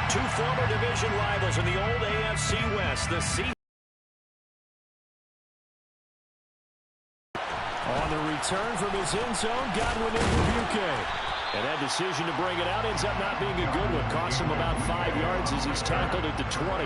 Two former division rivals in the old AFC West. The Seahawks. On the return from his end zone, Godwin in for Buque. And that decision to bring it out ends up not being a good one. Cost him about 5 yards as he's tackled at the 20.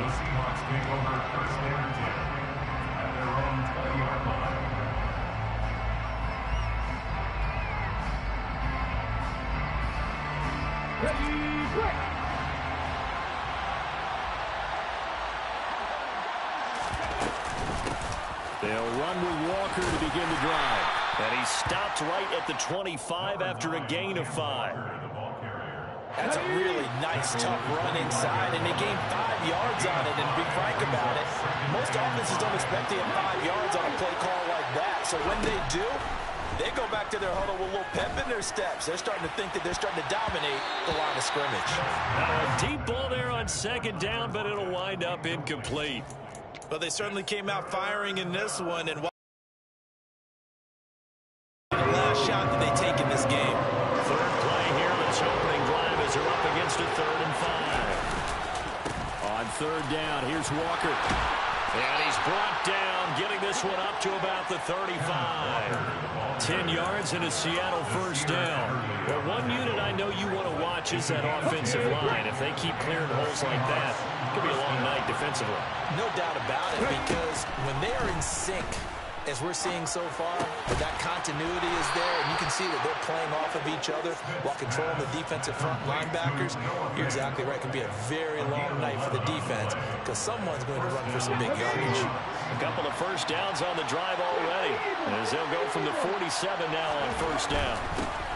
They'll run with Walker to begin the drive. And he stopped right at the 25 after a gain of 5. That's a really nice, tough run inside, and they gained 5 yards on it. And to be frank about it, most offenses don't expect to get 5 yards on a play call like that. So when they do, they go back to their huddle with a little pep in their steps. They're starting to think that they're starting to dominate the line of scrimmage. Now a deep ball there on second down, but it'll wind up incomplete. But they certainly came out firing in this one. And the last shot that they take in this game. Third play here, this opening drive as they're up against a 3rd and 5. On 3rd down, here's Walker. And he's brought down, getting this one up to about the 35. 10 yards and a Seattle first down. Well, one unit I know you want to watch is that offensive line. If they keep clearing holes like that, it could be a long night defensively. No doubt about it, because when they are in sync, as we're seeing so far, that continuity is there, and you can see that they're playing off of each other while controlling the defensive front linebackers. You're exactly right. It can be a very long night for the defense because someone's going to run for some big yardage. A couple of first downs on the drive already, as they'll go from the 47 now on first down.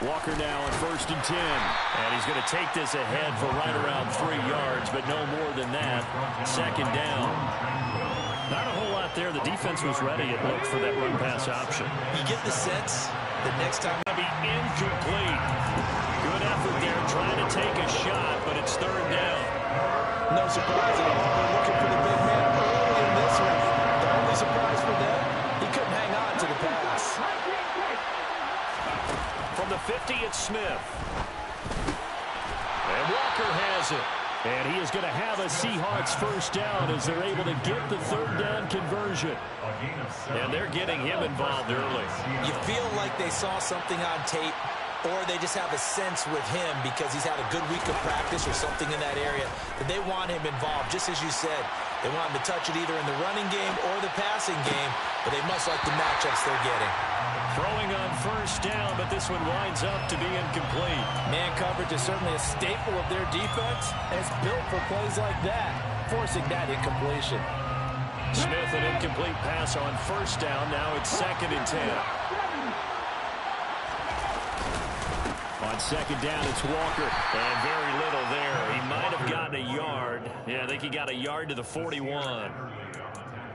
Walker now on 1st and 10, and he's going to take this ahead for right around 3 yards, but no more than that. 2nd down. Not a whole lot there. The defense was ready, it looked, for that run-pass option. You get the sense that next time it'll be incomplete. Good effort there trying to take a shot, but it's 3rd down. No surprise at all. They're looking for the big man early in this one. The only surprise for them, he couldn't hang on to the pass. From the 50, it's Smith. And Walker has it. And he is going to have a Seahawks first down as they're able to get the 3rd down conversion. And they're getting him involved early. You feel like they saw something on tape, or they just have a sense with him because he's had a good week of practice or something in that area that they want him involved. Just as you said, they want him to touch it either in the running game or the passing game, but they must like the matchups they're getting. Throwing on first down, but this one winds up to be incomplete. Man coverage is certainly a staple of their defense, and it's built for plays like that, forcing that incompletion. Smith, an incomplete pass on first down. Now it's 2nd and 10. On 2nd down, it's Walker. And very little there. He might have gotten a yard. Yeah, I think he got a yard to the 41.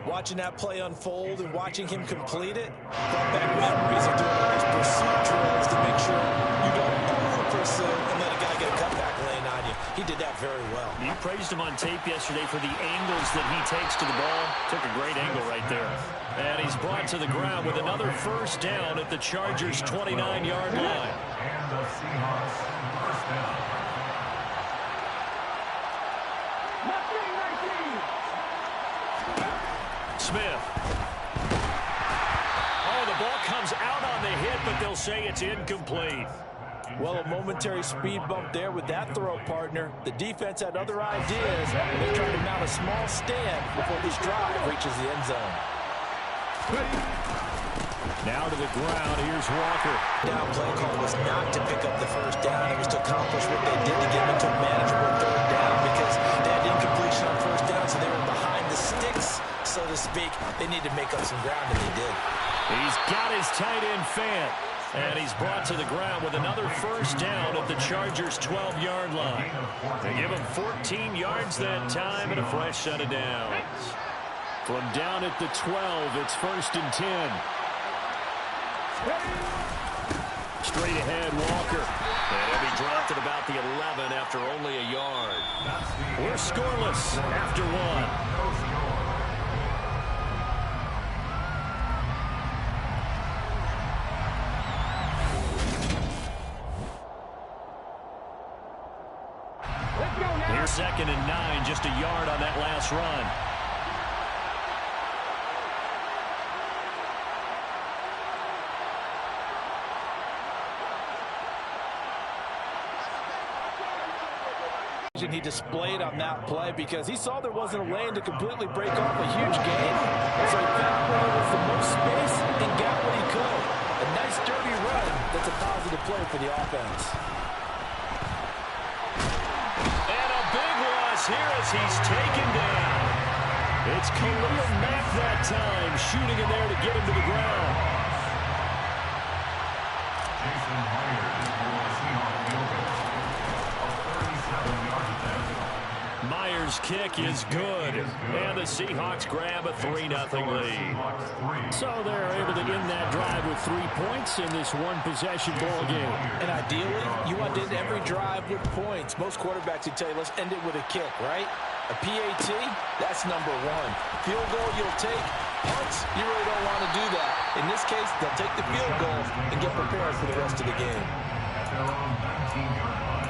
Watching that play unfold and watching him complete it brought back memories of doing all these pursuit drills to make sure you don't over-pursue and let a guy get a cutback lane on you. He did that very well. You praised him on tape yesterday for the angles that he takes to the ball. Took a great angle right there. And he's brought to the ground with another first down at the Chargers' 29-yard line. And the Seahawks first down. Smith. Oh, the ball comes out on the hit, but they'll say it's incomplete. Well, a momentary speed bump there with that throw, partner. The defense had other ideas, and they're trying to mount a small stand before this drive reaches the end zone. Now to the ground. Here's Walker. Down play call was not to pick up the first down. It was to accomplish what they did to get into a manageable 3rd down because they had incompletion on first down, so they were behind the sticks, so to speak. They need to make up some ground, and they did. He's got his tight end Fant, and he's brought to the ground with another first down at the Chargers' 12-yard line. They give him 14 yards that time and a fresh set of downs. From down at the 12, it's 1st and 10. Straight ahead, Walker. And he'll be dropped at about the 11 after only a yard. We're scoreless after 1. Here's 2nd and 9, just a yard on that last run. He displayed on that play because he saw there wasn't a lane to completely break off a huge gain. So he found where there was the most space and got what he could. A nice dirty run. That's a positive play for the offense. And a big loss here as he's taken down. It's Khalil Mack that time, shooting in there to get him to the ground. Jason Myers for Seahawks field goal of 37 yards attempt. Myers' kick is good, and the Seahawks grab a 3-0 lead. So they're able to end that drive with 3 points in this one-possession ball game. And ideally, you want to end every drive with points. Most quarterbacks would tell you, let's end it with a kick, right? A PAT, that's number 1. Field goal, you'll take. Punts, you really don't want to do that. In this case, they'll take the field goal and get prepared for the rest of the game. At their own 19-yard line.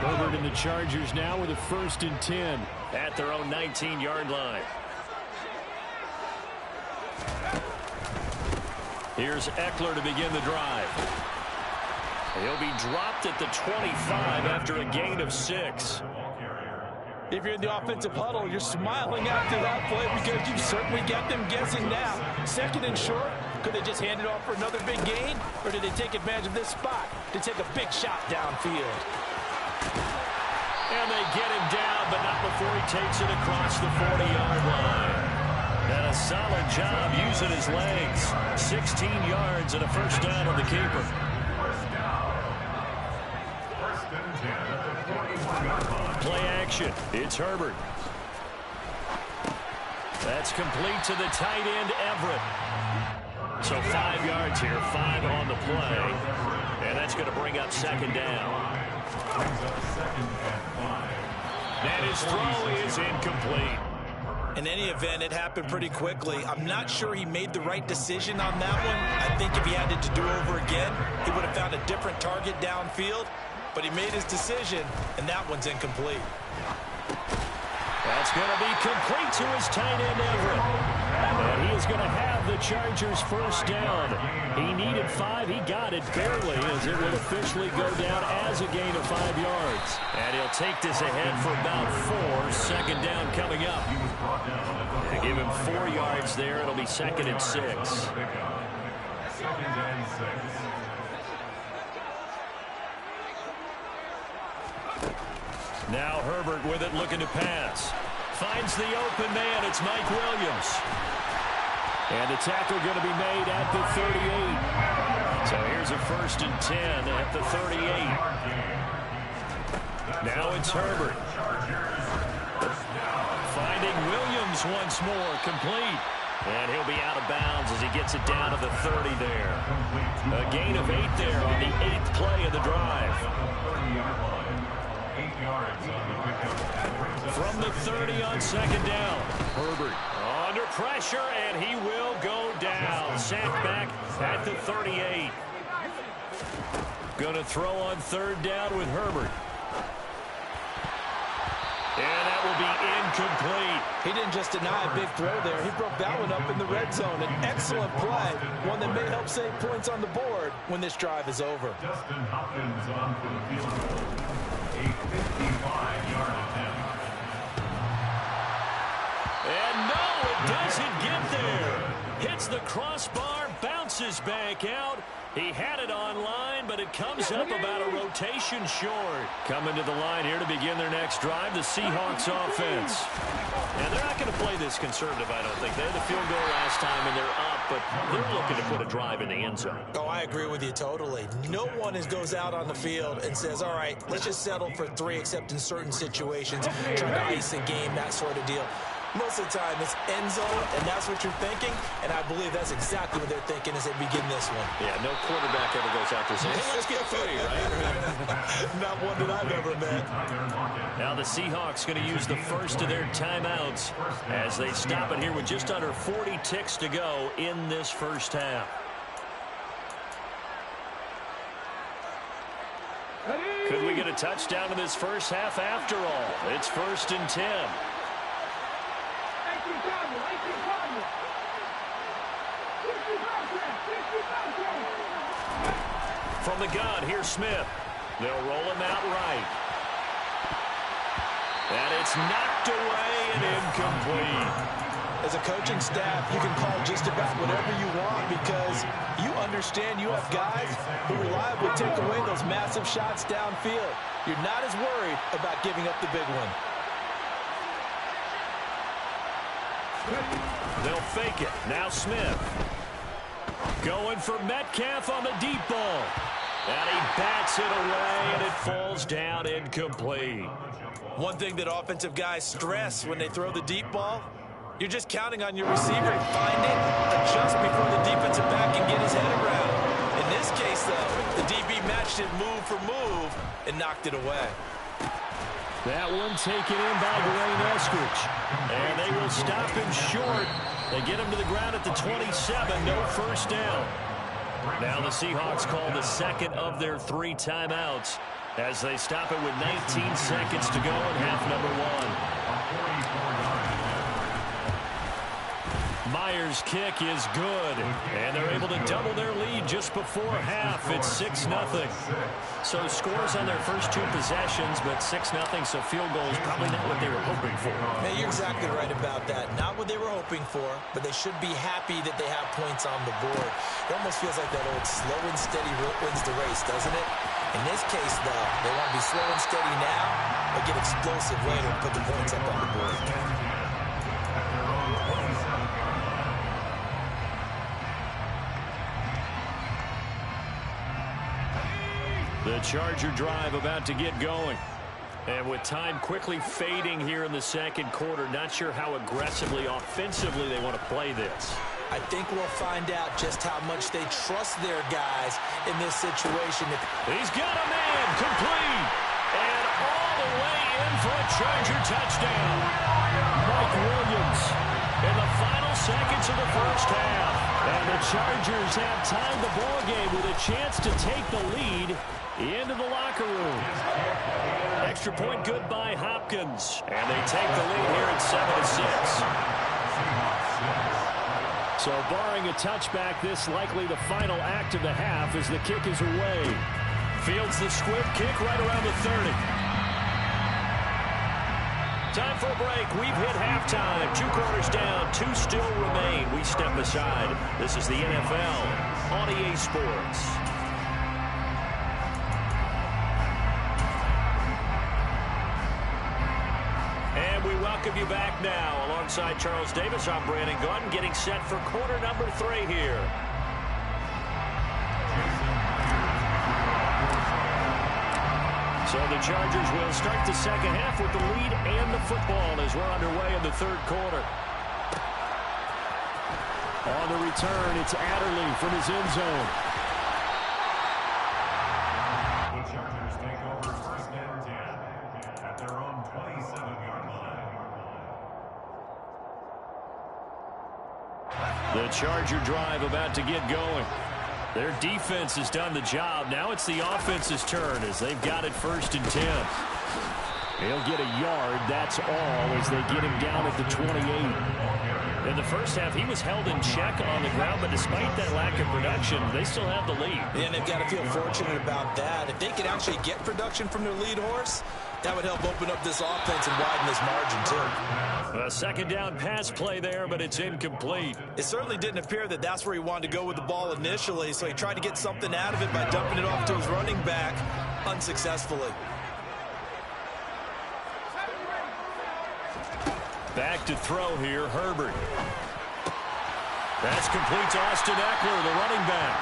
Herbert and the Chargers now with a 1st and 10. At their own 19-yard line. Here's Eckler to begin the drive. He'll be dropped at the 25 after a gain of 6. If you're in the offensive huddle, you're smiling after that play because you've certainly got them guessing now. 2nd and short, could they just hand it off for another big gain? Or did they take advantage of this spot to take a big shot downfield? And they get him down, but not before he takes it across the 40-yard line. And a solid job using his legs. 16 yards and a 1st down on the keeper. First down. 1st and 10 at the 41-yard line. Play action. It's Herbert. That's complete to the tight end, Everett. So 5 yards here, 5 on the play. And that's going to bring up 2nd down. Brings up 2nd and 5. And his throw is incomplete. In any event, it happened pretty quickly. I'm not sure he made the right decision on that one. I think if he had it to do over again, he would have found a different target downfield. But he made his decision, and that one's incomplete. That's going to be complete to his tight end, Everett. And he is going to have the Chargers' 1st down. He needed 5. He got it barely, as it will officially go down as a gain of 5 yards. And he'll take this ahead for about 4. 2nd down coming up. They give him 4 yards there. It'll be 2nd and 6. 2nd and 6. Now Herbert with it, looking to pass. Finds the open man. It's Mike Williams. And the tackle going to be made at the 38. So here's a 1st and 10 at the 38. Now it's Herbert. Finding Williams once more, complete. And he'll be out of bounds as he gets it down to the 30 there. A gain of 8 there on the 8th play of the drive. From the 30 on 2nd down. Herbert under pressure, and he will go down. Sacked back at the 38. Going to throw on 3rd down with Herbert. And that will be incomplete. He didn't just deny a big throw there. He broke that one up in the red zone. An excellent play, one that may help save points on the board when this drive is over. Dustin Hopkins on for the field goal. A 55-yard attempt. And no, it doesn't get there. Hits the crossbar, bounces back out. He had it on line, but it comes up about a rotation short. Coming to the line here to begin their next drive, the Seahawks offense. And they're not going to play this conservative, I don't think. They had the field goal last time, and they're up, but they're looking to put a drive in the end zone. Oh, I agree with you totally. No one goes out on the field and says, all right, let's just settle for 3, except in certain situations, trying to ice a game, that sort of deal. Most of the time, it's end zone, and that's what you're thinking, and I believe that's exactly what they're thinking as they begin this one. Yeah, no quarterback ever goes out there saying, hey, let's get 3, right? Not one that I've ever met. Now the Seahawks going to use the first of their timeouts as they stop it here with just under 40 ticks to go in this first half. Could we get a touchdown in this first half after all? It's 1st and 10. From the gun, here's Smith. They'll roll him out right. And it's knocked away and incomplete. As a coaching staff, you can call just about whatever you want because you understand you have guys who reliably take away those massive shots downfield. You're not as worried about giving up the big one. They'll fake it. Now Smith. Going for Metcalf on the deep ball. And he bats it away, and it falls down incomplete. One thing that offensive guys stress when they throw the deep ball, you're just counting on your receiver to find it, adjust before the defensive back can get his head around. In this case, though, the DB matched it move for move and knocked it away. That one taken in by Dwayne Eskridge. And they will stop him short. They get him to the ground at the 27. No first down. Now the Seahawks call the second of their 3 timeouts as they stop it with 19 seconds to go in half number 1. Myers' kick is good, and they're able to double their lead just before half. It's 6-0. So scores on their first 2 possessions, but 6-0, so field goal is probably not what they were hoping for. Yeah, you're exactly right about that. Not what they were hoping for, but they should be happy that they have points on the board. It almost feels like that old slow and steady wins the race, doesn't it? In this case, though, they want to be slow and steady now, but get explosive later and put the points up on the board. The Charger drive about to get going. And with time quickly fading here in the second quarter, not sure how aggressively, offensively they want to play this. I think we'll find out just how much they trust their guys in this situation. He's got a man complete. And all the way in for a Charger touchdown. Mike Williams in the final seconds of the first half. And the Chargers have tied the ball game with a chance to take the lead into the locker room. Extra point good by Hopkins. And they take the lead here at 7-6. So barring a touchback, this likely the final act of the half as the kick is away. Fields the squib kick right around the 30. Time for a break. We've hit halftime. 2 quarters down. 2 still remain. We step aside. This is the NFL on EA Sports. And we welcome you back now. Alongside Charles Davis, I'm Brandon Gaudin, getting set for quarter number 3 here. So the Chargers will start the second half with the lead and the football as we're underway in the third quarter. On the return, it's Adderley from his end zone. The Chargers take over 1st and 10 at their own 27-yard line. The Charger drive about to get going. Their defense has done the job. Now it's the offense's turn as they've got it 1st and 10. He'll get a yard, that's all, as they get him down at the 28. In the first half, he was held in check on the ground, but despite that lack of production, they still have the lead. And they've got to feel fortunate about that. If they could actually get production from their lead horse, that would help open up this offense and widen this margin, too. A second down pass play there, but it's incomplete. It certainly didn't appear that that's where he wanted to go with the ball initially, so he tried to get something out of it by dumping it off to his running back unsuccessfully. Back to throw here, Herbert. That's complete to Austin Eckler, the running back.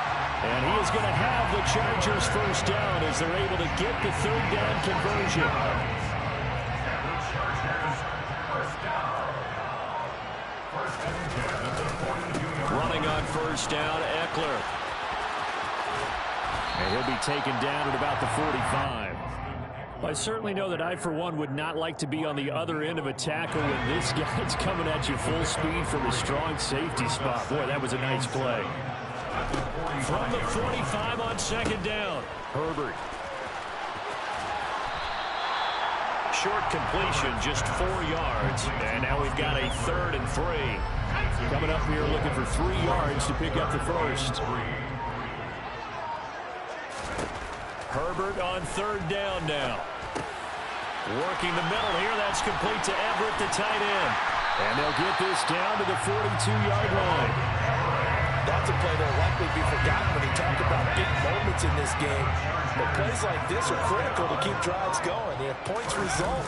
And he is going to have the Chargers first down as they're able to get the third down conversion. Running on first down, Eckler. And he'll be taken down at about the 45. I certainly know that I, for one, would not like to be on the other end of a tackle when this guy's coming at you full speed from a strong safety spot. Boy, that was a nice play. From the 45 on second down, Herbert. Short completion, just 4 yards. And now we've got a 3rd and 3. Coming up here looking for 3 yards to pick up the first. Herbert on 3rd down now. Working the middle here. That's complete to Everett, the tight end. And they'll get this down to the 42-yard line. That's a play that will likely be forgotten when you talk about big moments in this game. But plays like this are critical to keep drives going. If points result,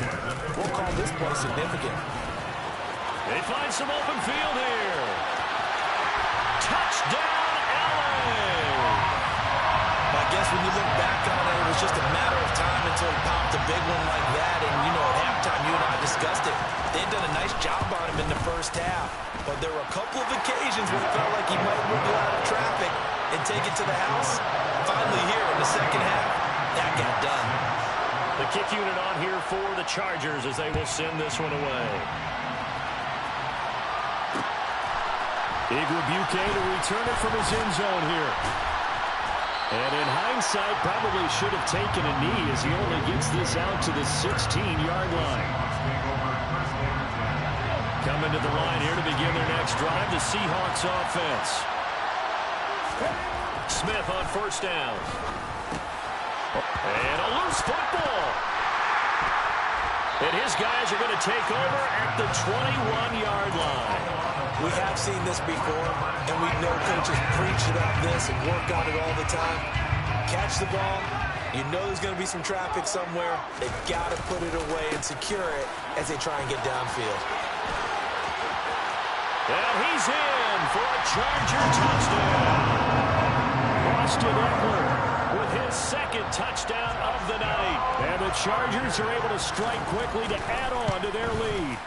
we'll call this play significant. They find some open field here. Touchdown, LA! I guess when you look back on it, it was just a matter of time until he popped a big one like that. And, you know, at halftime, you and I discussed it. They'd done a nice job on him in the first half. But there were a couple of occasions where it felt like he might wiggle out of traffic and take it to the house. Finally here in the second half, that got done. The kick unit on here for the Chargers as they will send this one away. Igwebuike to return it from his end zone here. And in hindsight, probably should have taken a knee as he only gets this out to the 16-yard line. Coming to the line here to begin their next drive, the Seahawks offense. Smith on first down. And a loose football. And his guys are going to take over at the 21-yard line. We have seen this before, and we know coaches preach about this and work on it all the time. Catch the ball. You know there's going to be some traffic somewhere. They've got to put it away and secure it as they try and get downfield. And he's in for a Charger touchdown. Austin Eckler with his 2nd touchdown of the night. And the Chargers are able to strike quickly to add on to their lead.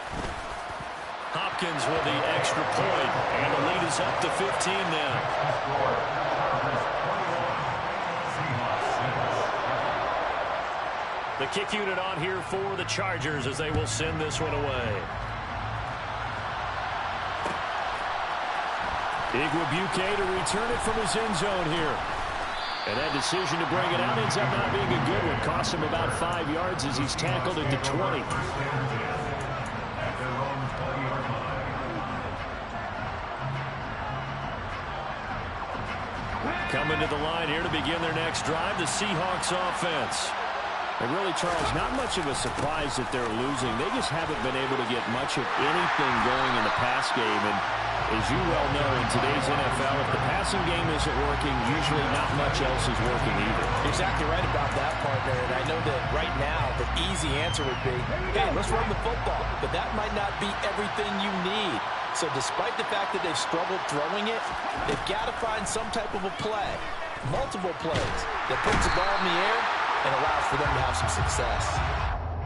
Hopkins with the extra point, and the lead is up to 15 now. The kick unit on here for the Chargers as they will send this one away. Igwebuike to return it from his end zone here. And that decision to bring it out ends up not being a good one. Costs him about 5 yards as he's tackled at the 20. Coming to the line here to begin their next drive, the Seahawks offense. And really, Charles, not much of a surprise that they're losing. They just haven't been able to get much of anything going in the pass game. And as you well know, in today's NFL, if the passing game isn't working, usually not much else is working either. Exactly right about that, partner. And I know that right now the easy answer would be, hey, let's run the football. But that might not be everything you need. So despite the fact that they've struggled throwing it, they've got to find some type of a play, multiple plays, that puts the ball in the air and allows for them to have some success.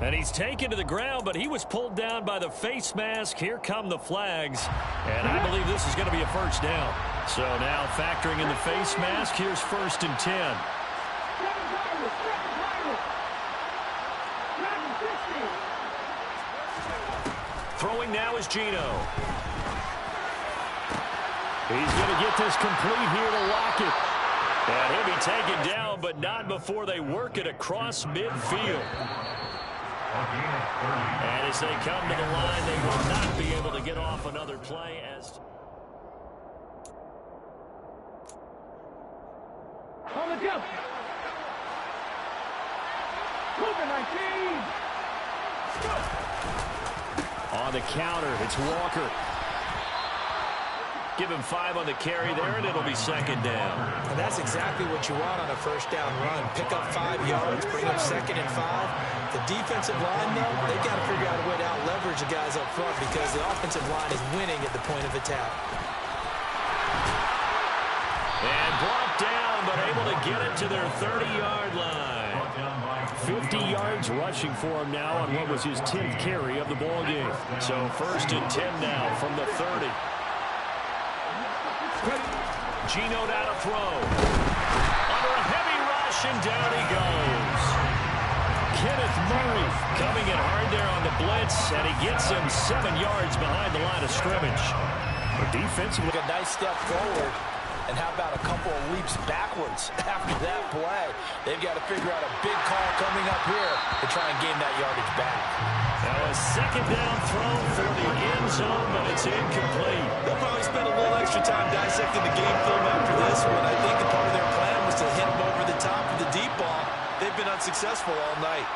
And he's taken to the ground, but he was pulled down by the face mask. Here come the flags. And I believe this is going to be a first down. So now factoring in the face mask, here's 1st and 10. Throwing now is Geno. He's going to get this complete here to Lockett. And he'll be taken down, but not before they work it across midfield. And as they come to the line, they will not be able to get off another play as... On the jump. COVID-19. On the counter, it's Walker. Give him 5 on the carry there, and it'll be 2nd down. And that's exactly what you want on a first down run. Pick up 5 yards, bring up 2nd and 5. The defensive line, though, they've got to figure out a way to out-leverage the guys up front because the offensive line is winning at the point of attack. And brought down, but able to get it to their 30-yard line. 50 yards rushing for him now on what was his 10th carry of the ball game. So 1st and 10 now from the 30. Geno now to throw. Under a heavy rush, and down he goes. Kenneth Murray coming in hard there on the blitz, and he gets him 7 yards behind the line of scrimmage. Defensively, a nice step forward. And how about a couple of leaps backwards after that play? They've got to figure out a big call coming up here to try and gain that yardage back. Now a second down throw for the end zone, but it's incomplete. They'll probably spend a little extra time dissecting the game film after this one. I think the part of their plan was to hit him over the top of the deep ball. They've been unsuccessful all night.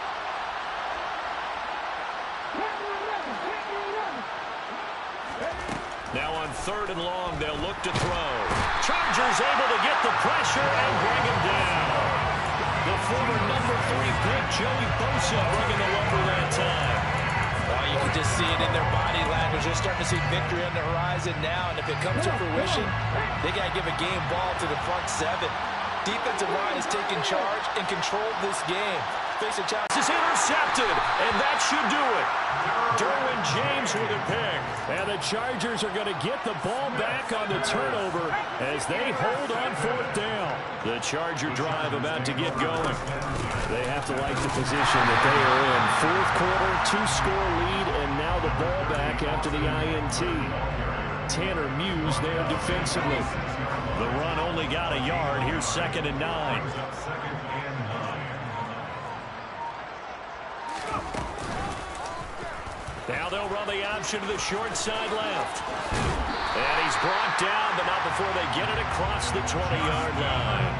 Now on 3rd and long, they'll look to throw. Chargers able to get the pressure and bring him down. The former number 3 pick, Joey Bosa, bringing the lumber that time. Well, you can just see it in their body language. They're starting to see victory on the horizon now, and if it comes to fruition, they got to give a game ball to the front 7. Defensive line has taken charge and controlled this game. Face a challenge. This is intercepted, and that should do it. Derwin James with a pick. And the Chargers are going to get the ball back on the turnover as they hold on 4th down. The Charger drive about to get going. They have to like the position that they are in. 4th quarter, 2-score lead, and now the ball back after the INT. Tanner Muse there defensively. The run only got a yard. Here's 2nd and 9. Now they'll run the option to the short side left. And he's brought down, but not before they get it across the 20-yard line.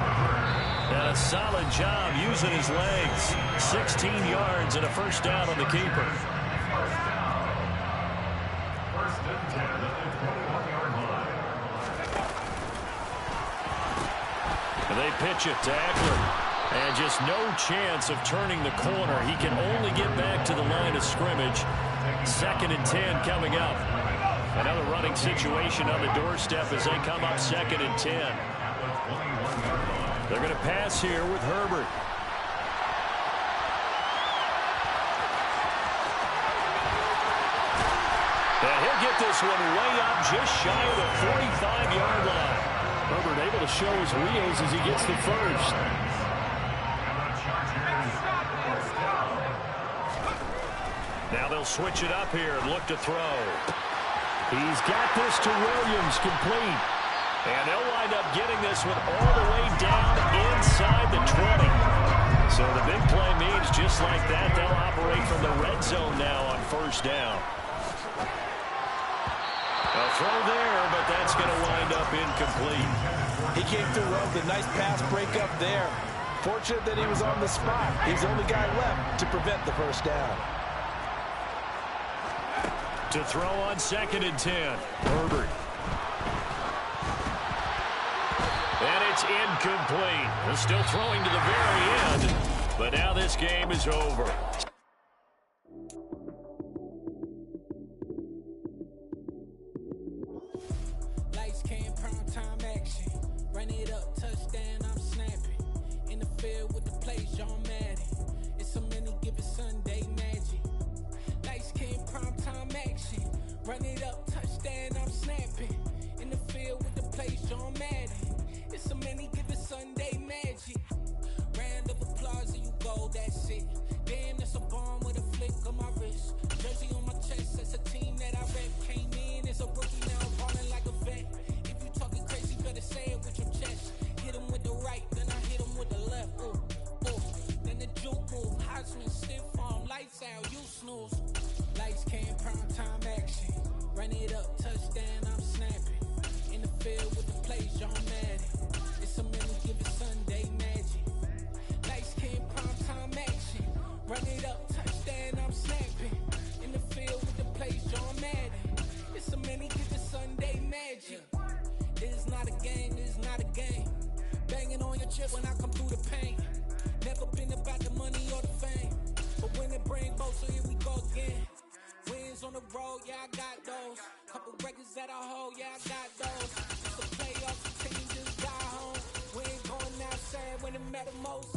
And a solid job using his legs. 16 yards and a first down on the keeper. And they pitch it to Eckler. And just no chance of turning the corner. He can only get back to the line of scrimmage. 2nd and 10 coming up. Another running situation on the doorstep as they come up 2nd and 10. They're going to pass here with Herbert. And he'll get this one way up just shy of the 45-yard line. Herbert able to show his wheels as he gets the first. Now they'll switch it up here and look to throw. He's got this to Williams, complete. And they'll wind up getting this one all the way down inside the 20. So the big play means just like that, they'll operate from the red zone now on 1st down. A throw there, but that's going to wind up incomplete. He came through well with a nice pass breakup there. Fortunate that he was on the spot. He's the only guy left to prevent the first down. To throw on 2nd and 10. Herbert. And it's incomplete. They're still throwing to the very end. But now this game is over. Lights came, prime time action. Run it up, touchdown, I'm snapping. In the field with the play, John Madden. It's a many given Sunday magic. Lights came, prime time action. Run it up, touchdown, I'm snapping. In the field with the play, John Madden. It's a many given Sunday magic. Round of applause and you go, that's it. Damn, that's a bomb with a flick on my wrist. Jersey on my chest, that's a team that I rep. Came in as a rookie, now I'm balling like a vet. If you talking crazy, better say it with your chest. Hit him with the right, then I hit him with the left. Ooh, ooh. Then the juke move, Heisman, stiff arm, lights out, you snooze. Lights came, prime time action. Run it up, touchdown, I'm snapping. In the field with the play, John Madden. It's a many given Sunday magic. Lights came, prime time action. Run it up, touchdown, I'm snapping. In the field with the play, John Madden. It's a many given Sunday magic. This is not a game, this is not a game. Banging on your chip when I come through the pain. Never been about the money or the fame. But when it bring both, so here we go again. Wins on the road, yeah, I got those. Couple records that I hold, yeah, I got those. It's the playoffs, the team just got home. We ain't going outside when it matter most.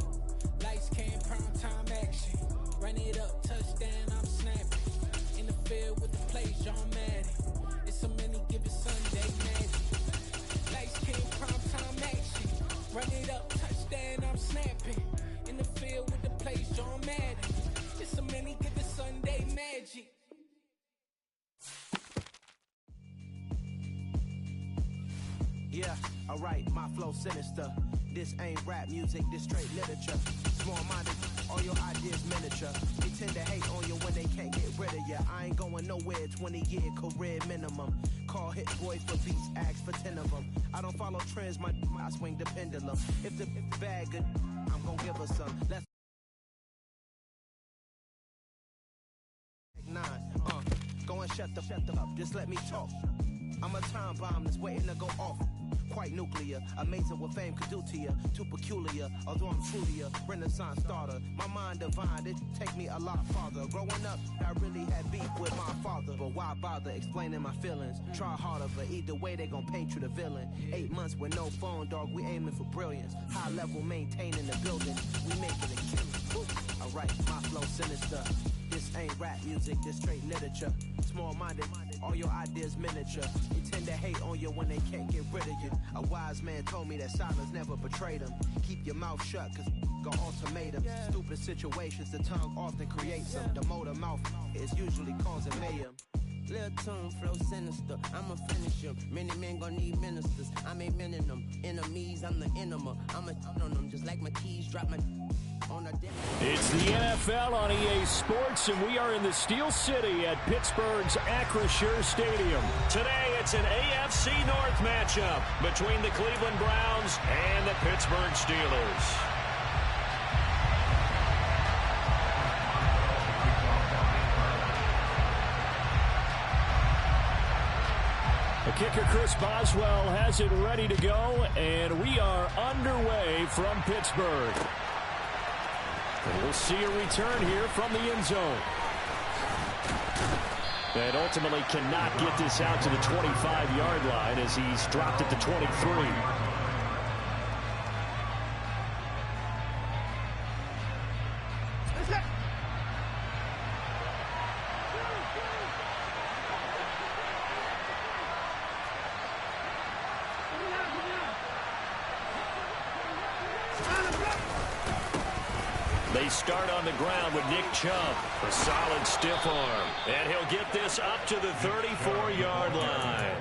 Lights came, prime time action. Run it up, touchdown, I'm snapping. In the field with the play, John Madden. It's a many given Sunday magic. Lights came, prime time. Yeah, alright, my flow sinister. This ain't rap music, this straight literature. Small-minded, all your ideas miniature. They tend to hate on you when they can't get rid of you. I ain't going nowhere, 20-year career minimum. Call hit boys for beats, ask for 10 of them. I don't follow trends, I swing the pendulum. If the bag good, I'm gonna give her some. Let's go and shut the up, just let me talk. I'm a time bomb that's waiting to go off. Quite nuclear, amazing what fame could do to you. Too peculiar, although I'm true to you. Renaissance starter, my mind divine, it take me a lot farther. Growing up, I really had beef with my father. But why bother explaining my feelings? Try harder, but either way they gon' paint you the villain. 8 months with no phone, dog, we aiming for brilliance. High level maintaining the building, we making it kill. Alright, my flow sinister. This ain't rap music, this straight literature. Small-minded, all your ideas miniature. They tend to hate on you when they can't get rid of you. A wise man told me that silence never betrayed him. Keep your mouth shut, cause got ultimatums. Stupid situations, the tongue often creates them. The motor mouth is usually causing mayhem. Lil' tune, flow sinister, I'ma finish him. Many men gon' need ministers, I'm aiming them. Enemies, I'm the enema. I'ma on them just like my keys, drop my on a deck. It's the NFL on EA Sports, and we are in the Steel City at Pittsburgh's Acrisure Stadium. Today, it's an AFC North matchup between the Cleveland Browns and the Pittsburgh Steelers. The kicker, Chris Boswell, has it ready to go, and we are underway from Pittsburgh. And we'll see a return here from the end zone. And ultimately cannot get this out to the 25-yard line as he's dropped at the 23. They start on the ground with Nick Chubb, a solid stiff arm. And he'll get this up to the 34-yard line.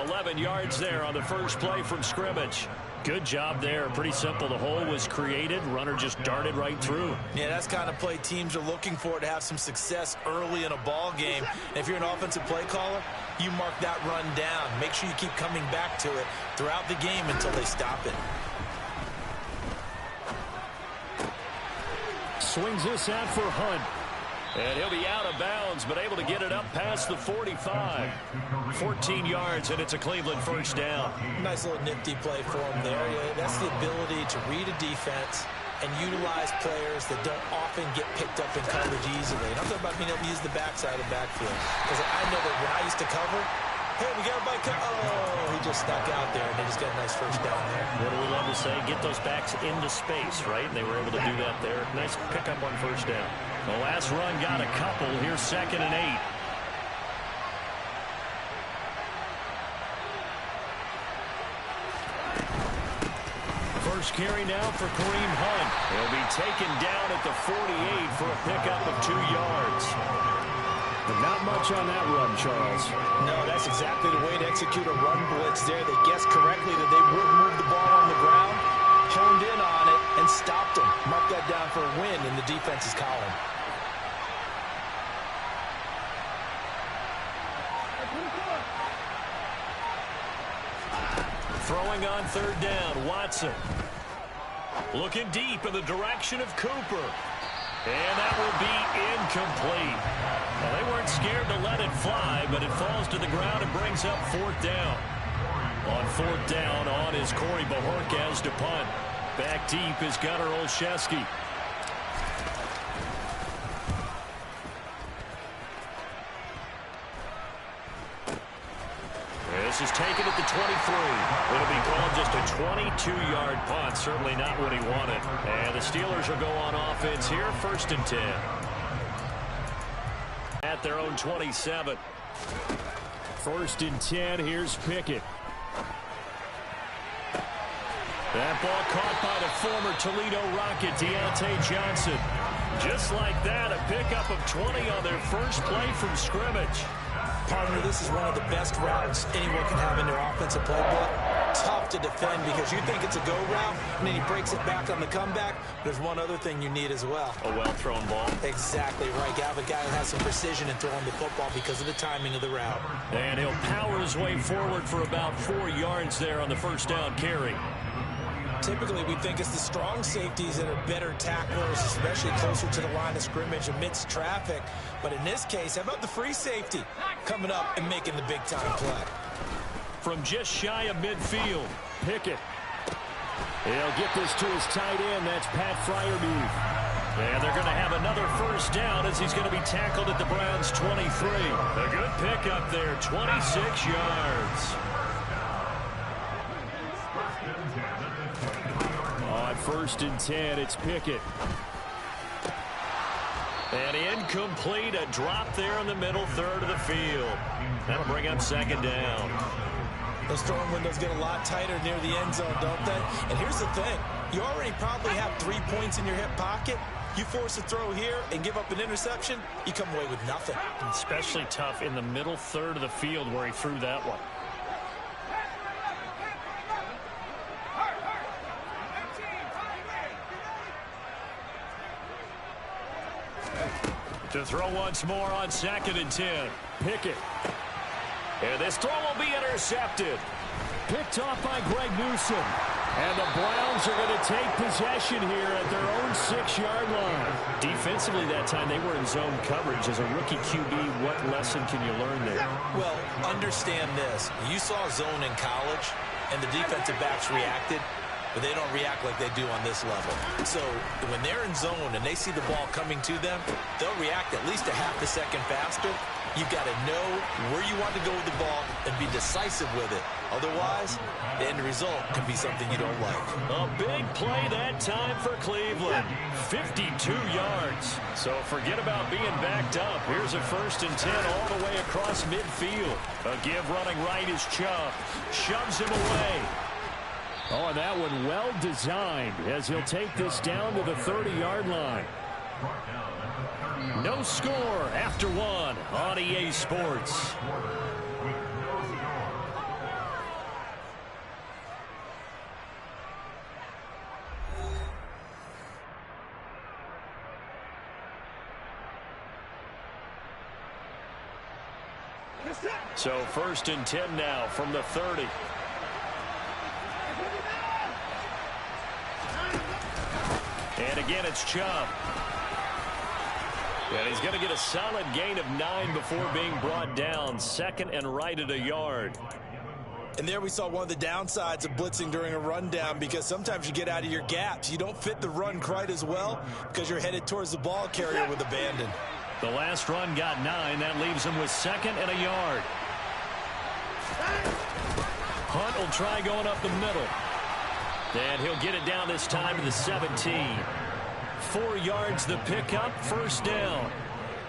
11 yards there on the first play from scrimmage. Good job there. Pretty simple. The hole was created. Runner just darted right through. Yeah, that's the kind of play teams are looking for to have some success early in a ball game. And if you're an offensive play caller, you mark that run down. Make sure you keep coming back to it throughout the game until they stop it. Swings this out for Hunt. And he'll be out of bounds, but able to get it up past the 45. 14 yards, and it's a Cleveland first down. Nice little nifty play for him there. Yeah, that's the ability to read a defense and utilize players that don't often get picked up in coverage easily. And I'm talking about being able to use the backside of the backfield. Because I know that when I used to cover, hey, we got everybody cover. Oh, he just stuck out there, and they just got a nice first down there. What do we love to say? Get those backs into space, right? And they were able to do that there. Nice pickup on first down. The last run got a couple. Here's 2nd and 8. First carry now for Kareem Hunt. He'll be taken down at the 48 for a pickup of 2 yards. But not much on that run, Charles. No, that's exactly the way to execute a run blitz there. They guessed correctly that they would move the ball on the ground, honed in on it, and stopped them. Mark that down for a win in the defense's column. Throwing on 3rd down, Watson. Looking deep in the direction of Cooper. And that will be incomplete. Well, they weren't scared to let it fly, but it falls to the ground and brings up 4th down. On 4th down, on is Corey Bajorquez to punt. Back deep is Gunnar Olszewski. This is taken at the 23. It'll be called just a 22-yard punt. Certainly not what he wanted. And the Steelers will go on offense here, 1st and 10. At their own 27. 1st and 10. Here's Pickett. That ball caught by the former Toledo Rocket, Deontay Johnson. Just like that, a pickup of 20 on their first play from scrimmage. Partner, this is one of the best routes anyone can have in their offensive playbook. tough to defend because you think it's a go route, and then he breaks it back on the comeback. There's one other thing you need as well. A well-thrown ball. Exactly right. You have a guy that has some precision in throwing the football because of the timing of the route. And he'll power his way forward for about 4 yards there on the first down carry. Typically, we think it's the strong safeties that are better tacklers, especially closer to the line of scrimmage amidst traffic. But in this case, how about the free safety coming up and making the big-time play? From just shy of midfield, Pickett. He'll get this to his tight end. That's Pat Fryermuth. And they're going to have another first down as he's going to be tackled at the Browns' 23. A good pickup there, 26 yards. On 1st and 10, it's Pickett. And incomplete, a drop there in the middle third of the field. That'll bring up 2nd down. Those throwing windows get a lot tighter near the end zone, don't they? And here's the thing. You already probably have 3 points in your hip pocket. You force a throw here and give up an interception, you come away with nothing. Especially tough in the middle third of the field where he threw that one. To throw once more on 2nd and 10. Pickett. And this throw will be intercepted. Picked off by Greg Newsome. And the Browns are going to take possession here at their own 6-yard line. Defensively that time, they were in zone coverage. As a rookie QB, what lesson can you learn there? Well, understand this. You saw zone in college, and the defensive backs reacted, but they don't react like they do on this level. So when they're in zone and they see the ball coming to them, they'll react at least a half a second faster. You've got to know where you want to go with the ball and be decisive with it. Otherwise, the end result can be something you don't like. A big play that time for Cleveland. 52 yards. So forget about being backed up. Here's a 1st and 10 all the way across midfield. A give running right is Chubb. Shoves him away. Oh, and that one well designed as he'll take this down to the 30-yard line. No score after 1 on EA Sports. So 1st and 10 now from the 30. And again, it's Chubb. And he's going to get a solid gain of 9 before being brought down. 2nd and right at a yard. And there we saw one of the downsides of blitzing during a rundown, because sometimes you get out of your gaps. You don't fit the run quite as well because you're headed towards the ball carrier with abandon. The last run got 9. That leaves him with 2nd and a yard. Hunt will try going up the middle. And he'll get it down this time to the 17. 4 yards the pickup, 1st down.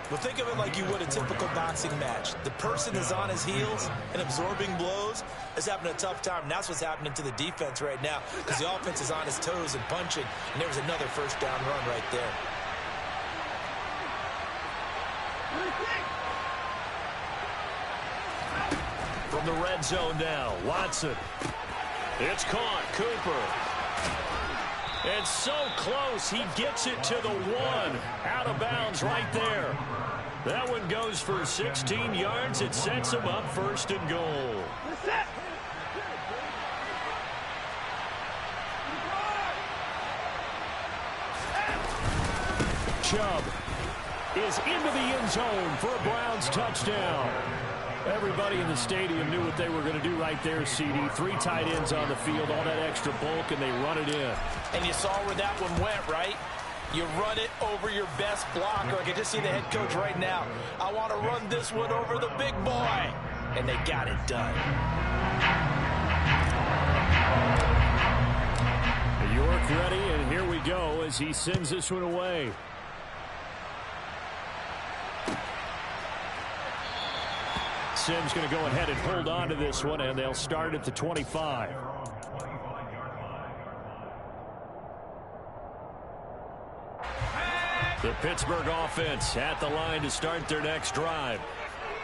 Well, think of it like you would a typical boxing match. The person is on his heels and absorbing blows is having a tough time. And that's what's happening to the defense right now, because the offense is on his toes and punching. And there was another 1st down run right there. From the red zone now, Watson. It's caught, Cooper. It's so close, he gets it to the 1. Out of bounds right there. That one goes for 16 yards. It sets him up 1st and goal. Chubb is into the end zone for a Browns touchdown. Everybody in the stadium knew what they were going to do right there, CD. 3 tight ends on the field, all that extra bulk, and they run it in. And you saw where that one went, right? You run it over your best blocker. I can just see the head coach right now. I want to run this one over the big boy. And they got it done. York ready, and here we go as he sends this one away. Simms going to go ahead and hold on to this one, and they'll start at the 25. The Pittsburgh offense at the line to start their next drive.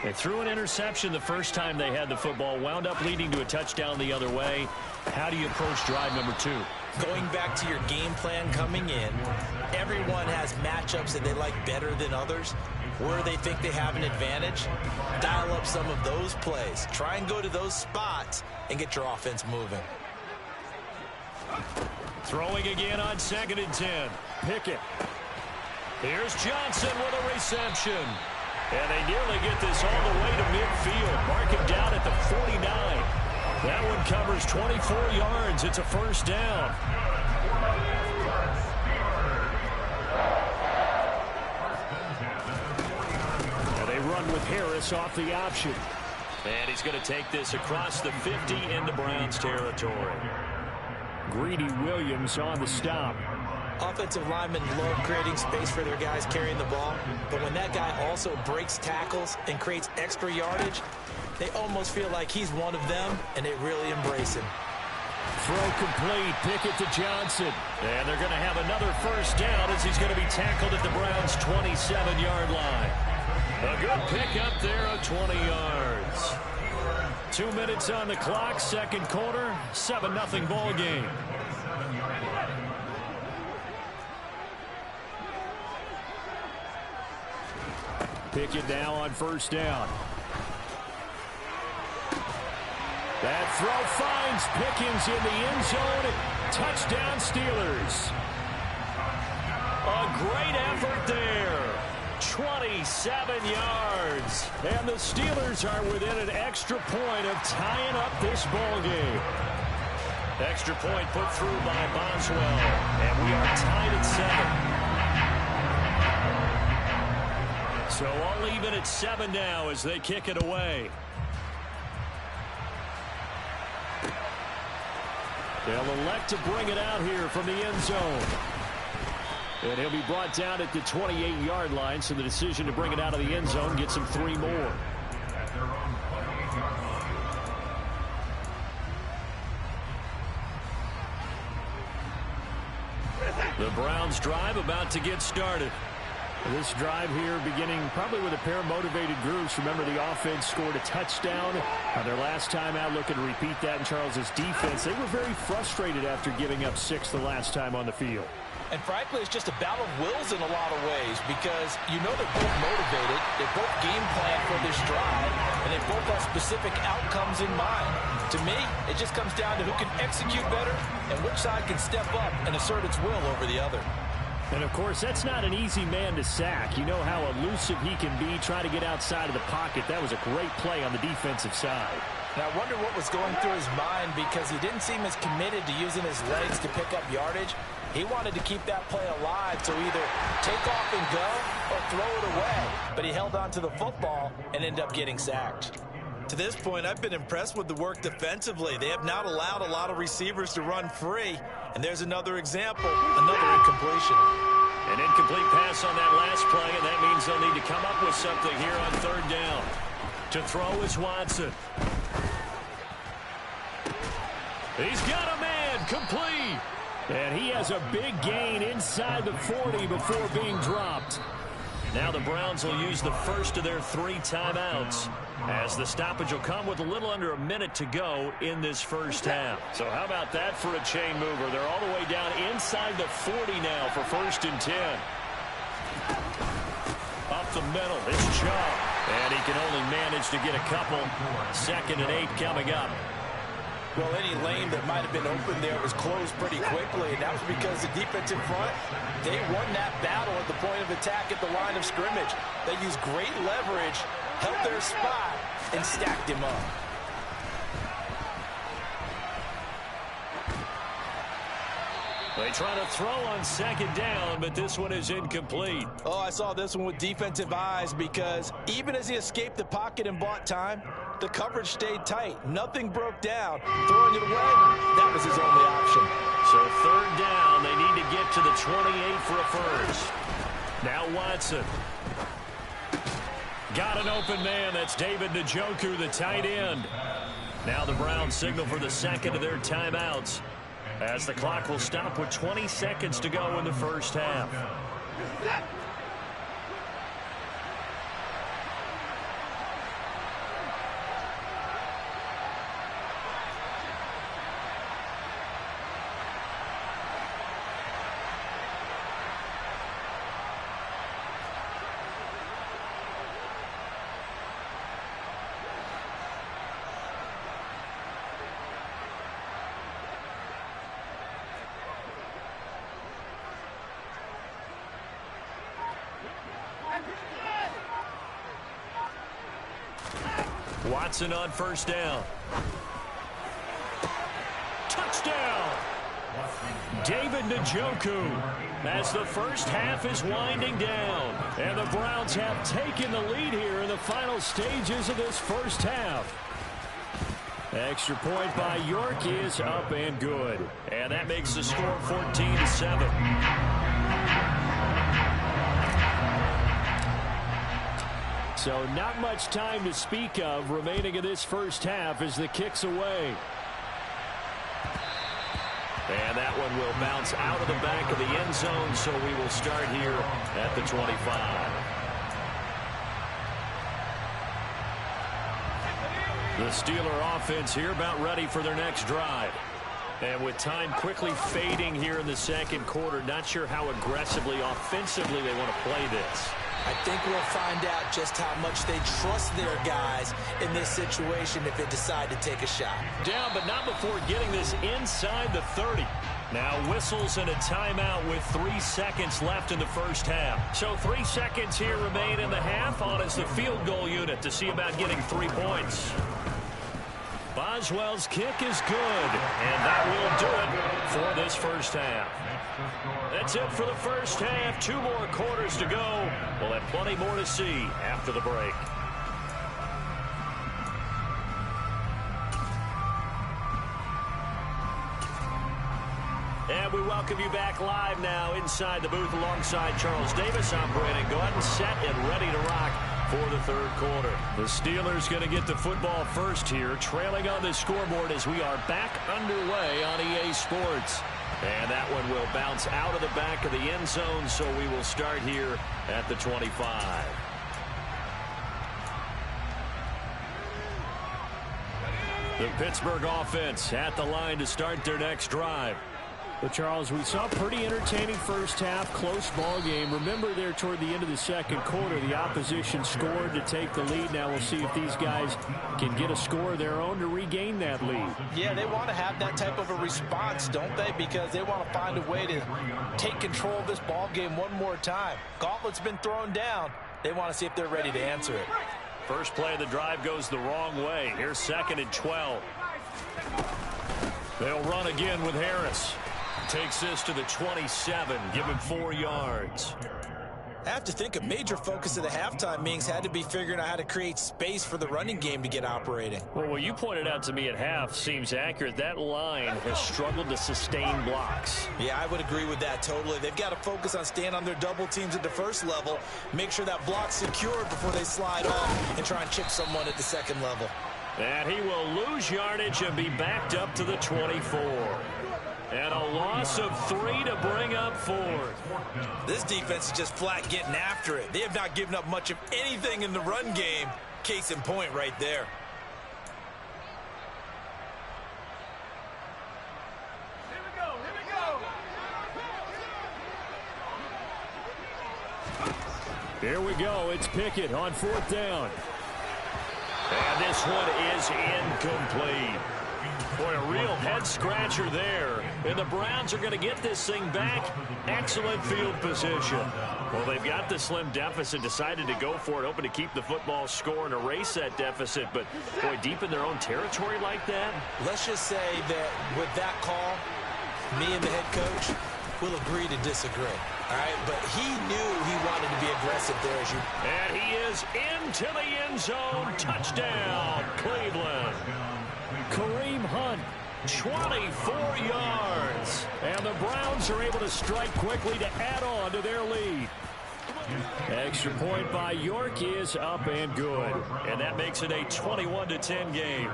They threw an interception the first time they had the football, wound up leading to a touchdown the other way. How do you approach drive number 2? Going back to your game plan coming in, everyone has matchups that they like better than others. Where they think they have an advantage, dial up some of those plays. Try and go to those spots and get your offense moving. Throwing again on 2nd and 10. Pickett. Here's Johnson with a reception. And they nearly get this all the way to midfield. Mark him down at the 49. That one covers 24 yards. It's a first down. And they run with Harris off the option. And he's going to take this across the 50 into Browns territory. Greedy Williams on the stop. Offensive linemen love creating space for their guys carrying the ball, but when that guy also breaks tackles and creates extra yardage, they almost feel like he's one of them, and they really embrace him. Throw complete. Pickett to Johnson. And they're going to have another first down as he's going to be tackled at the Browns' 27-yard line. A good pickup there of 20 yards. 2 minutes on the clock, second quarter, 7-0 ball game. Pickett now on first down. That throw finds Pickens in the end zone. Touchdown Steelers. A great effort there. 27 yards. And the Steelers are within an extra point of tying up this ball game. Extra point put through by Boswell. And we are tied at 7. So all even at 7 now as they kick it away. They'll elect to bring it out here from the end zone. And he'll be brought down at the 28-yard line, so the decision to bring it out of the end zone gets him 3 more. The Browns drive about to get started. This drive here beginning probably with a pair of motivated groups. Remember, the offense scored a touchdown on their last time out, looking to repeat that in Charles's defense. They were very frustrated after giving up 6 the last time on the field. And frankly, it's just a battle of wills in a lot of ways because you know they're both motivated, they both game plan for this drive, and they both have specific outcomes in mind. To me, it just comes down to who can execute better and which side can step up and assert its will over the other. And, of course, that's not an easy man to sack. You know how elusive he can be trying to get outside of the pocket. That was a great play on the defensive side. Now, I wonder what was going through his mind because he didn't seem as committed to using his legs to pick up yardage. He wanted to keep that play alive, so either take off and go or throw it away. But he held on to the football and ended up getting sacked. To this point, I've been impressed with the work defensively. They have not allowed a lot of receivers to run free. And there's another example, another incompletion. An incomplete pass on that last play, and that means they'll need to come up with something here on third down. To throw is Watson. He's got a man, complete. And he has a big gain inside the 40 before being dropped. Now the Browns will use the first of their 3 timeouts, as the stoppage will come with a little under a minute to go in this first half. So how about that for a chain mover? They're all the way down inside the 40 now for 1st and 10. Up the middle, it's Chubb. And he can only manage to get a couple. 2nd and 8 coming up. Well, any lane that might have been open there was closed pretty quickly, and that was because the defensive front, they won that battle at the point of attack at the line of scrimmage. They used great leverage, held their spot, and stacked him up. They try to throw on 2nd down, but this one is incomplete. Oh, I saw this one with defensive eyes because even as he escaped the pocket and bought time, the coverage stayed tight. Nothing broke down. Throwing it away, that was his only option. So 3rd down, they need to get to the 28 for a first. Now Watson. Got an open man. That's David Njoku, the tight end. Now the Browns signal for the 2nd of their timeouts, as the clock will stop with 20 seconds to go in the first half. Watson on first down. Touchdown! David Njoku, as the first half is winding down. And the Browns have taken the lead here in the final stages of this first half. Extra point by York is up and good. And that makes the score 14-7. So not much time to speak of remaining in this first half as the kick's away. And that one will bounce out of the back of the end zone, so we will start here at the 25. The Steeler offense here about ready for their next drive. And with time quickly fading here in the second quarter, not sure how aggressively, offensively they want to play this. I think we'll find out just how much they trust their guys in this situation if they decide to take a shot. Down, but not before getting this inside the 30. Now whistles and a timeout with 3 seconds left in the first half. So 3 seconds here remain in the half. On is the field goal unit to see about getting 3 points. Boswell's kick is good, and that will do it for this first half. That's it for the first half. 2 more quarters to go. We'll have plenty more to see after the break. And we welcome you back live now inside the booth alongside Charles Davis. I'm Brandon Gordon, set and ready to rock for the third quarter. The Steelers going to get the football first here, trailing on the scoreboard as we are back underway on EA Sports. And that one will bounce out of the back of the end zone, so we will start here at the 25. The Pittsburgh offense at the line to start their next drive. Well, Charles, we saw a pretty entertaining first half, close ball game. Remember there toward the end of the second quarter, the opposition scored to take the lead. Now we'll see if these guys can get a score of their own to regain that lead. Yeah, they want to have that type of a response, don't they? Because they want to find a way to take control of this ball game one more time. Gauntlet's been thrown down. They want to see if they're ready to answer it. First play of the drive goes the wrong way. Here's 2nd and 12. They'll run again with Harris. Takes this to the 27, give him 4 yards. I have to think a major focus of the halftime meetings had to be figuring out how to create space for the running game to get operating. Well, what you pointed out to me at half seems accurate. That line has struggled to sustain blocks. Yeah, I would agree with that totally. They've got to focus on staying on their double teams at the first level, make sure that block's secured before they slide off and try and chip someone at the second level. And he will lose yardage and be backed up to the 24. And a loss of 3 to bring up 4th. This defense is just flat getting after it. They have not given up much of anything in the run game. Case in point right there. Here we go. It's Pickett on 4th down. And this one is incomplete. Boy, a real head-scratcher there. And the Browns are going to get this thing back. Excellent field position. Well, they've got the slim deficit, decided to go for it, hoping to keep the football score and erase that deficit. But, boy, deep in their own territory like that. Let's just say that with that call, me and the head coach will agree to disagree. All right, but he knew he wanted to be aggressive there. And he is into the end zone. Touchdown, Cleveland. Kareem Hunt, 24 yards. And the Browns are able to strike quickly to add on to their lead. Extra point by York is up and good. And that makes it a 21-10 game.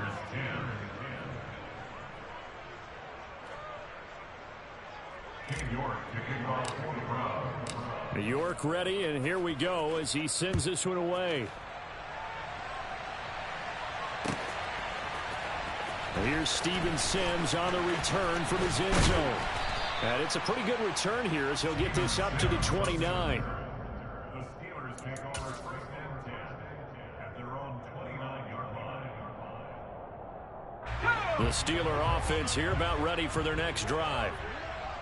York ready, and here we go as he sends this one away. Here's Steven Sims on the return from his end zone. And it's a pretty good return here as he'll get this up to the 29. The Steelers take over 1st and 10 at their own 29-yard line. The Steeler offense here about ready for their next drive.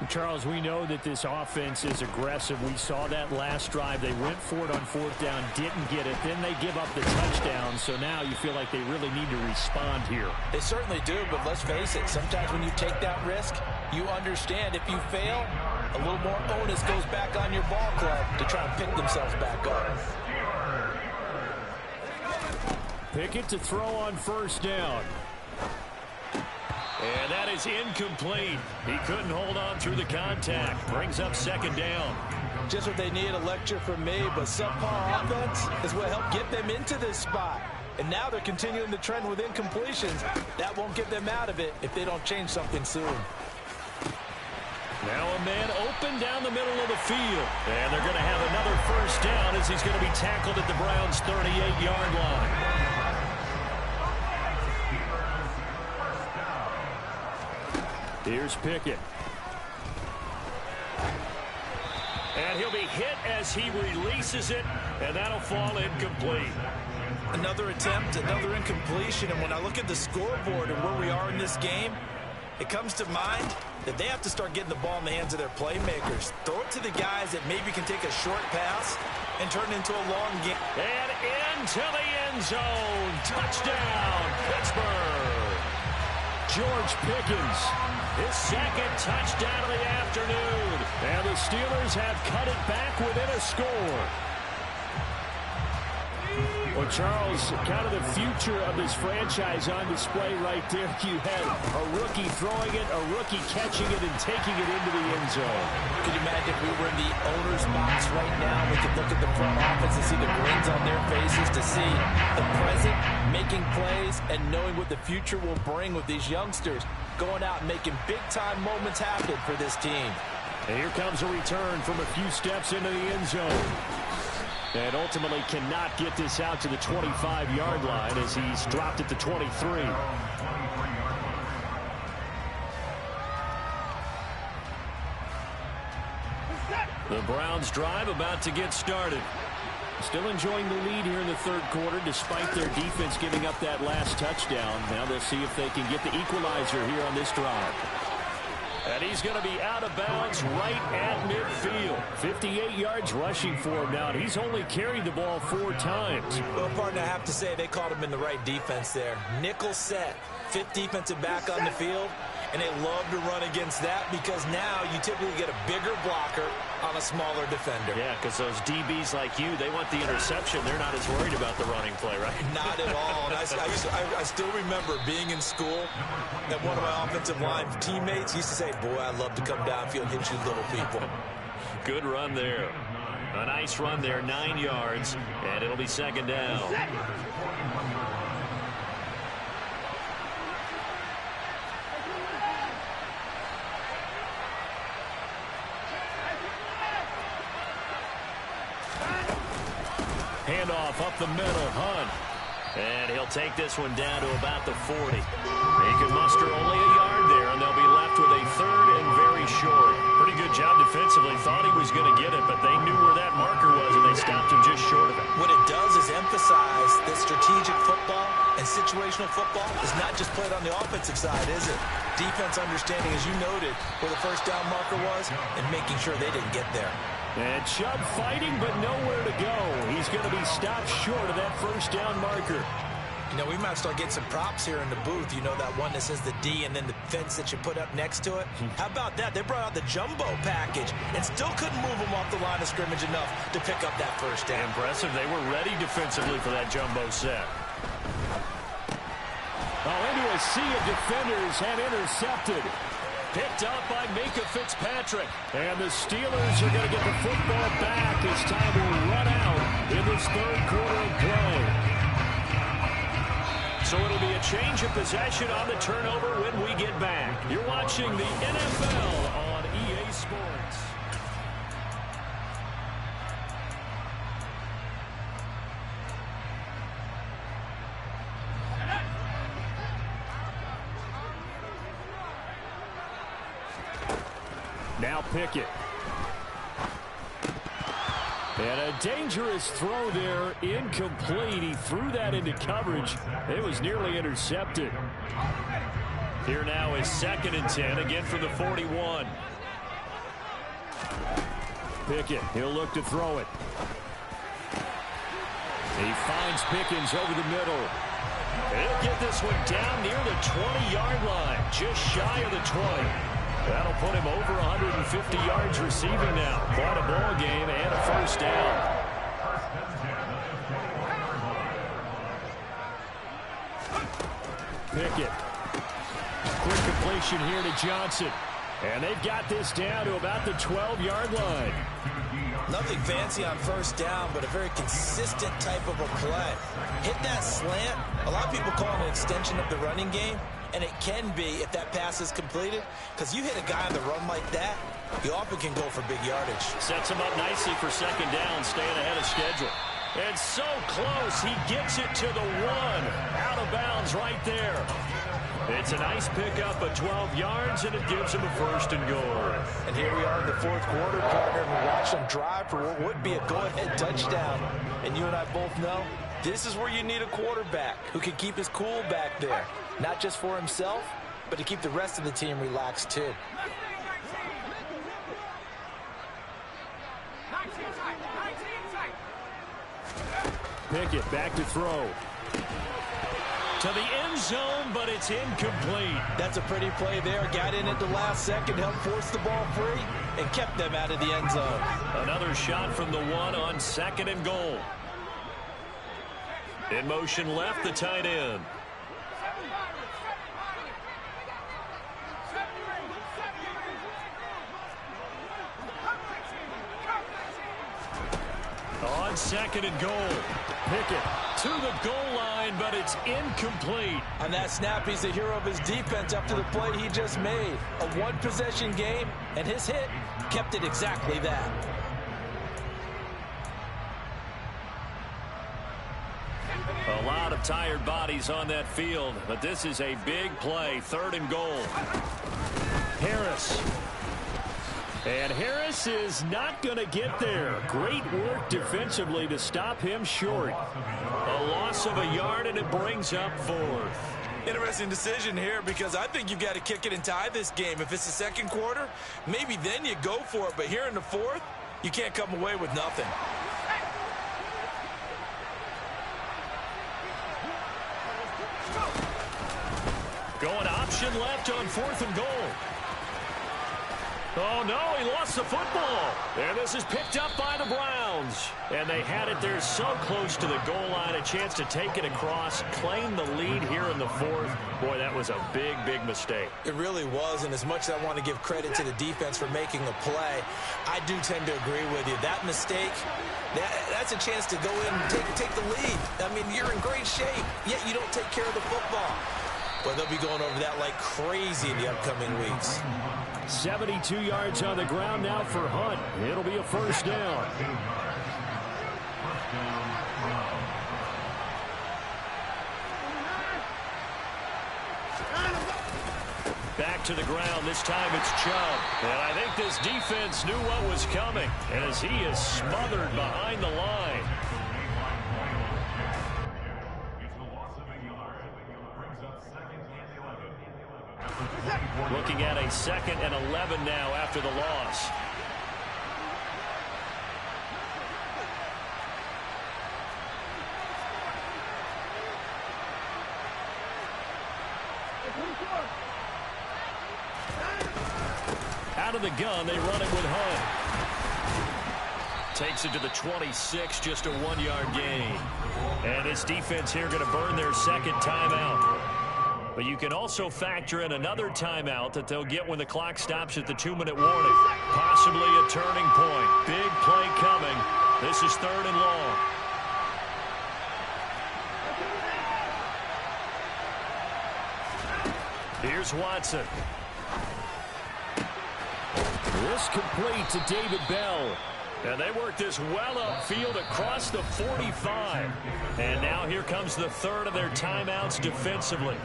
Charles, we know that this offense is aggressive. We saw that last drive. They went for it on fourth down, didn't get it. Then they give up the touchdown. So now you feel like they really need to respond here. They certainly do, but let's face it. Sometimes when you take that risk, you understand if you fail, a little more onus goes back on your ball club to try and pick themselves back up. Pickett to throw on first down. And that is incomplete. He couldn't hold on through the contact. Brings up second down. Just what they need, a lecture from me, but subpar offense is what helped get them into this spot. And now they're continuing the trend with incompletions. That won't get them out of it if they don't change something soon. Now a man open down the middle of the field. And they're going to have another first down as he's going to be tackled at the Browns' 38-yard line. Here's Pickett. And he'll be hit as he releases it, and that'll fall incomplete. Another attempt, another incompletion, and when I look at the scoreboard and where we are in this game, it comes to mind that they have to start getting the ball in the hands of their playmakers. Throw it to the guys that maybe can take a short pass and turn it into a long game. And into the end zone. Touchdown, Pittsburgh. George Pickens, his second touchdown of the afternoon. And the Steelers have cut it back within a score. Well, Charles, kind of the future of this franchise on display right there. You had a rookie throwing it, a rookie catching it, and taking it into the end zone. Could you imagine if we were in the owner's box right now? We could look at the front office and see the grins on their faces, to see the present making plays and knowing what the future will bring with these youngsters going out and making big-time moments happen for this team. And here comes a return from a few steps into the end zone. And ultimately cannot get this out to the 25-yard line as he's dropped at the 23. The Browns drive about to get started. Still enjoying the lead here in the third quarter despite their defense giving up that last touchdown. Now they'll see if they can get the equalizer here on this drive. And he's going to be out of bounds right at midfield. 58 yards rushing for him now, and he's only carried the ball 4 times. Well, partner, I have to say they caught him in the right defense there. Nickel set, 5th defensive back on the field, and they love to run against that because now you typically get a bigger blocker on a smaller defender. Yeah, because those DBs like you, they want the interception. They're not as worried about the running play, right? Not at all. And I still remember being in school and one of my offensive line teammates used to say, boy, I'd love to come downfield and hit you little people. Good run there. A nice run there, 9 yards, and it'll be second down. Handoff up the middle, Hunt. And he'll take this one down to about the 40. He can muster only a yard there, and they'll be left with a third and very short. Pretty good job defensively. Thought he was going to get it, but they knew where that marker was, and they stopped him just short of it. What it does is emphasize that strategic football and situational football is not just played on the offensive side, is it? Defense understanding, as you noted, where the first down marker was and making sure they didn't get there. And Chubb fighting, but nowhere to go. He's going to be stopped short of that first down marker. You know, we might start getting some props here in the booth. You know, that one that says the D and then the fence that you put up next to it? How about that? They brought out the jumbo package and still couldn't move them off the line of scrimmage enough to pick up that first down. Impressive. They were ready defensively for that jumbo set. Oh, into a sea of defenders and intercepted. Picked up by Mika Fitzpatrick. And the Steelers are going to get the football back as time will run out in this third quarter of play. So it'll be a change of possession on the turnover when we get back. You're watching the NFL on EA Sports. Now Pickett. And a dangerous throw there, incomplete. He threw that into coverage. It was nearly intercepted. Here now is 2nd and 10, again from the 41. Pickett, he'll look to throw it. He finds Pickens over the middle. He'll get this one down near the 20-yard line, just shy of the 20. That'll put him over 150 yards receiving now. Quite a ball game and a first down. Pickett. Quick completion here to Johnson. And they've got this down to about the 12-yard line. Nothing fancy on first down, but a very consistent type of a play. Hit that slant. A lot of people call it an extension of the running game, and it can be if that pass is completed, because you hit a guy on the run like that, you often can go for big yardage. Sets him up nicely for second down, staying ahead of schedule. And so close, he gets it to the 1. Out of bounds right there. It's a nice pickup of 12 yards, and it gives him a first and goal. And here we are in the fourth quarter, partner, and we watch them drive for what would be a go-ahead touchdown. And you and I both know this is where you need a quarterback who can keep his cool back there. Not just for himself, but to keep the rest of the team relaxed too. Pickett back to throw. To the end zone, but it's incomplete. That's a pretty play there. Got in at the last second, helped force the ball free, and kept them out of the end zone. Another shot from the 1 on second and goal. In motion left, the tight end. On second and goal. Pickett to the goal line, but it's incomplete. On that snap, he's the hero of his defense after the play he just made. A one-possession game, and his hit kept it exactly that. A lot of tired bodies on that field, but this is a big play. Third and goal. Harris. And Harris is not going to get there. Great work defensively to stop him short. A loss of a yard, and it brings up fourth. Interesting decision here, because I think you've got to kick it and tie this game. If it's the second quarter, maybe then you go for it. But here in the fourth, you can't come away with nothing. Going option left on fourth and goal. Oh, no, he lost the football. And this is picked up by the Browns. And they had it there so close to the goal line, a chance to take it across, claim the lead here in the fourth. Boy, that was a big, big mistake. It really was, and as much as I want to give credit to the defense for making a play, I do tend to agree with you. That mistake, that's a chance to go in and take the lead. I mean, you're in great shape, yet you don't take care of the football. But they'll be going over that like crazy in the upcoming weeks. 72 yards on the ground now for Hunt. It'll be a first down. Back to the ground. This time it's Chubb. And I think this defense knew what was coming as he is smothered behind the line. Looking at a 2nd and 11 now after the loss. Out of the gun, they run it with Hunt. Takes it to the 26, just a 1-yard gain. And this defense here going to burn their second timeout. But you can also factor in another timeout that they'll get when the clock stops at the 2-minute warning. Possibly a turning point. Big play coming. This is 3rd and long. Here's Watson. This complete to David Bell. And they work this well upfield across the 45. And now here comes the 3rd of their timeouts defensively.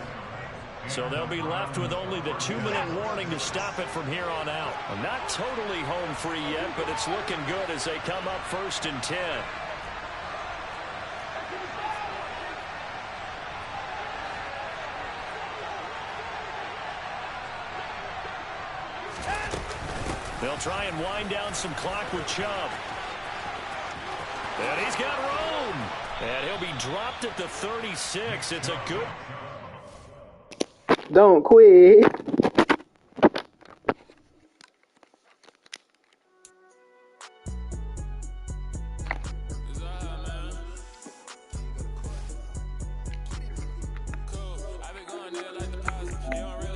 So they'll be left with only the 2-minute warning to stop it from here on out. Not totally home free yet, but it's looking good as they come up 1st and 10. They'll try and wind down some clock with Chubb. And he's got room. And he'll be dropped at the 36. It's a good... Don't quit. Cool. I been going there like the positive. You don't realize